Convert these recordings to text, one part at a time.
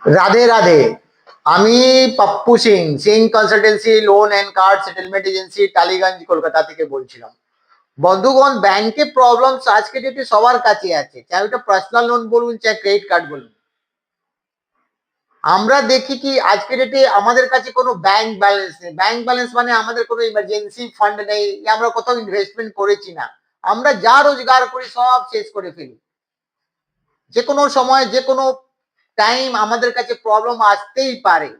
রাধে রাধে। আমি Pappu Singh, Singh consultancy loan and card settlement agency, Tollygunge, Kolkata থেকে বলছিলাম। বন্ধুগণ, ব্যাংকে প্রবলেম আজকে ডেটে সবার কাছে আছে, চাই ওটা পার্সোনাল লোন বলুন, চাই ক্রেডিট কার্ড বলুন। আমরা দেখি কি আজকে ডেটে আমাদের কাছে কোনো ব্যাংক ব্যালেন্স নেই। ব্যাংক ব্যালেন্স মানে আমাদের কোনো ইমার্জেন্সি ফান্ড নেই, আমরা কোথাও ইনভেস্টমেন্ট করেছি না। আমরা যা রোজগার করি সব শেষ করে ফেলি। যে কোনো সময় যে কোনো টাইম আমাদের কাছে প্রবলেম আসতেই পারে।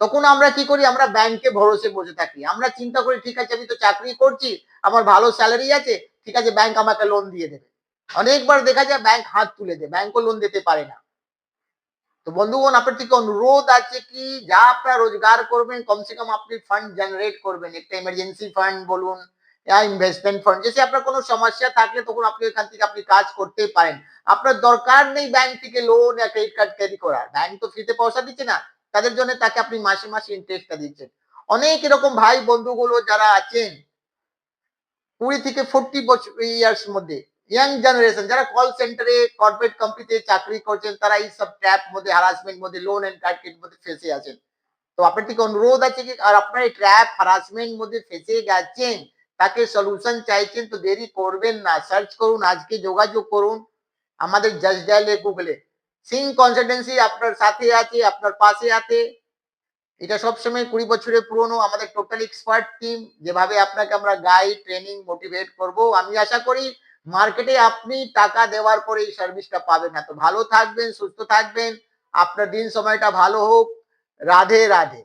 তখন আমরা কি করি? আমরা ব্যাংকে ভরসে বসে থাকি। আমরা চিন্তা করি ঠিক আছে, আমি তো চাকরি করছি, আমার ভালো স্যালারি আছে, ঠিক আছে ব্যাংক আমাকে লোন দিয়ে দেবে। অনেকবার দেখা যায় ব্যাংক হাত তুলে দেয়, ব্যাংকও লোন দিতে পারে না। তো বন্ধুগণ, আপনার থেকে অনুরোধ আছে কি যা আপনারা রোজগার করবেন কমসে কম আপনি ফান্ড জেনারেট করবেন। একটা ইমার্জেন্সি ফান্ড বলুন, ইনভেস্টমেন্ট ফান্ড, যে আপনার কোনো সমস্যা থাকলে তখন আপনি এখান থেকে আপনি কাজ করতে পারেন। আপনার দরকার নেই ব্যাংক থেকে লোন বা ক্রেডিট কার্ড ক্যারি করার। ব্যাংক তো ফ্রিতে পয়সা দিচ্ছে না, তাদের জন্য তাকে আপনি মাসে মাসে ইন্টারেস্টটা দিচ্ছেন। অনেক এরকম ভাই বন্ধুগুলো যারা আছেন 20 থেকে 40 বছর ইয়ার্স মধ্যে, ইয়াং জেনারেশন যারা কল সেন্টারে কর্পোরেট কোম্পানিতে চাকরি করছেন, তারা এই সব ট্র্যাপ মধ্যে, হারাসমেন্ট মধ্যে, লোন এন্ড কার্ড মধ্যে ফেসে আছেন। তো আপনার থেকে অনুরোধ আছে কি আর আপনার এই ট্র্যাপ হারাসমেন্ট মধ্যে ফেসে গেছেন, তাকে সলিউশন চাইছেন, তো দেরি করবেন না, সার্চ করুন, আজকে যোগাযোগ করুন আমাদের জাস্ট ডায়ালে গুগলে। সিং কনসালটেন্সি আপনার সাথে আছে, আপনার পাশে আছে। এটা সবসময় 20 বছরের পুরনো আমাদের টোটাল এক্সপার্ট টিম, যেভাবে আপনাকে আমরা গাইড ট্রেনিং মোটিভেট করব। আমি আশা করি মার্কেটে আপনি টাকা দেওয়ার পরে এই সার্ভিসটা পাবেন না। তো ভালো থাকবেন, সুস্থ থাকবেন, আপনার দিন সময়টা ভালো হোক। রাধে রাধে।